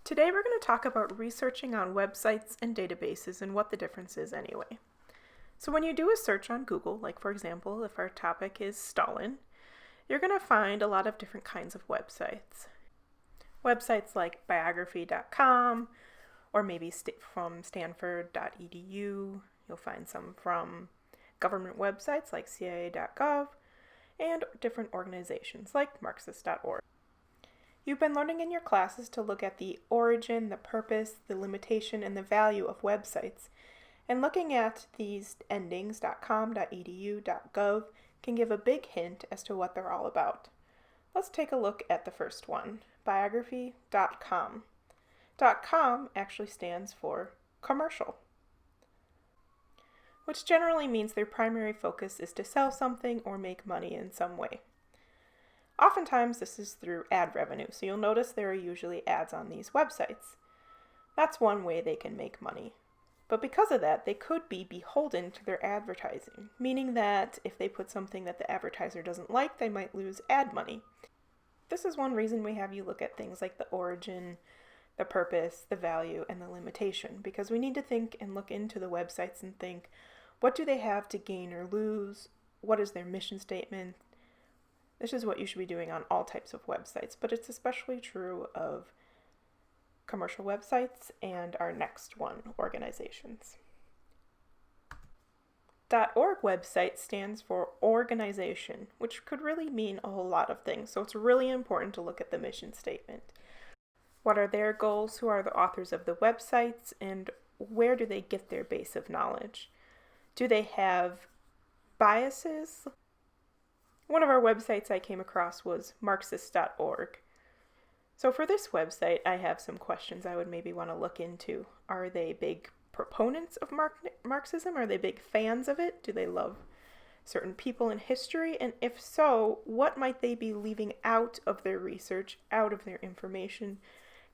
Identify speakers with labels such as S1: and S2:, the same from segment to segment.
S1: Today we're going to talk about researching on websites and databases and what the difference is anyway. So when you do a search on Google, like for example, if our topic is Stalin, you're going to find a lot of different kinds of websites. Websites like biography.com or maybe from stanford.edu. You'll find some from government websites like cia.gov and different organizations like marxist.org. You've been learning in your classes to look at the origin, the purpose, the limitation, and the value of websites. And looking at these endings, .com, .edu, .gov, can give a big hint as to what they're all about. Let's take a look at the first one, biography.com. .com actually stands for commercial, which generally means their primary focus is to sell something or make money in some way. Oftentimes this is through ad revenue, so you'll notice there are usually ads on these websites. That's one way they can make money. But because of that, they could be beholden to their advertising, meaning that if they put something that the advertiser doesn't like, they might lose ad money. This is one reason we have you look at things like the origin, the purpose, the value, and the limitation, because we need to think and look into the websites and think, what do they have to gain or lose? What is their mission statement? This is what you should be doing on all types of websites, but it's especially true of commercial websites and our next one, organizations. .org website stands for organization, which could really mean a whole lot of things, so it's really important to look at the mission statement. What are their goals? Who are the authors of the websites? And where do they get their base of knowledge? Do they have biases? One of our websites I came across was marxist.org. So for this website, I have some questions I would maybe want to look into. Are they big proponents of Marxism? Are they big fans of it? Do they love certain people in history? And if so, what might they be leaving out of their research, out of their information,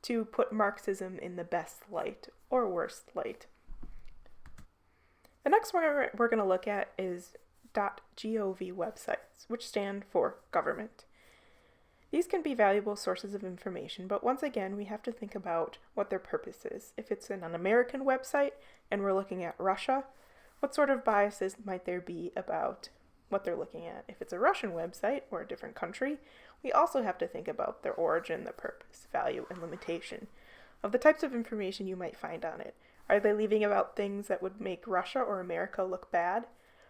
S1: to put Marxism in the best light or worst light? The next one we're going to look at is .gov websites, which stand for government. These can be valuable sources of information, but once again, we have to think about what their purpose is. If it's an American website and we're looking at Russia, what sort of biases might there be about what they're looking at? If it's a Russian website or a different country, we also have to think about their origin, the purpose, value, and limitation of the types of information you might find on it. Are they leaving out things that would make Russia or America look bad?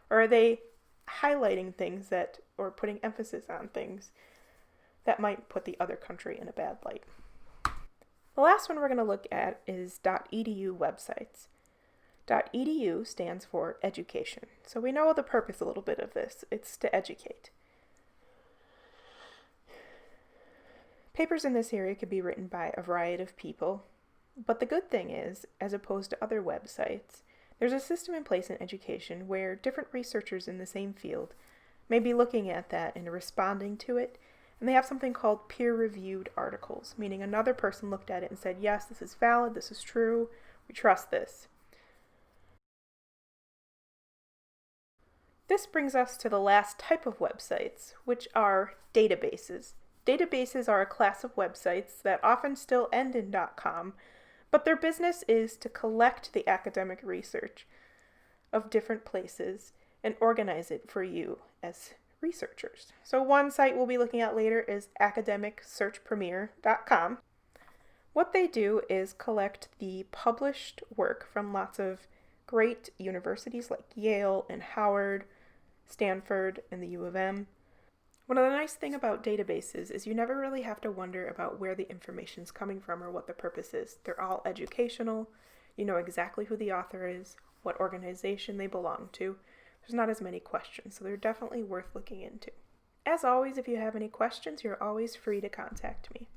S1: Or are they highlighting things that, or putting emphasis on things that might put the other country in a bad light? The last one we're going to look at is .edu websites. .edu stands for education. So we know the purpose a little bit of this. It's to educate. Papers in this area could be written by a variety of people, but the good thing is, as opposed to other websites, there's a system in place in education where different researchers in the same field may be looking at that and responding to it, and they have something called peer-reviewed articles, meaning another person looked at it and said, yes, this is valid, this is true, we trust this. This brings us to the last type of websites, which are databases. Databases are a class of websites that often still end in .com, but their business is to collect the academic research of different places and organize it for you as researchers. So one site we'll be looking at later is academicsearchpremier.com. What they do is collect the published work from lots of great universities like Yale and Howard, Stanford, and the U of M. One of the nice things about databases is you never really have to wonder about where the information's coming from or what the purpose is. They're all educational. You know exactly who the author is, what organization they belong to. There's not as many questions, so they're definitely worth looking into. As always, if you have any questions, you're always free to contact me.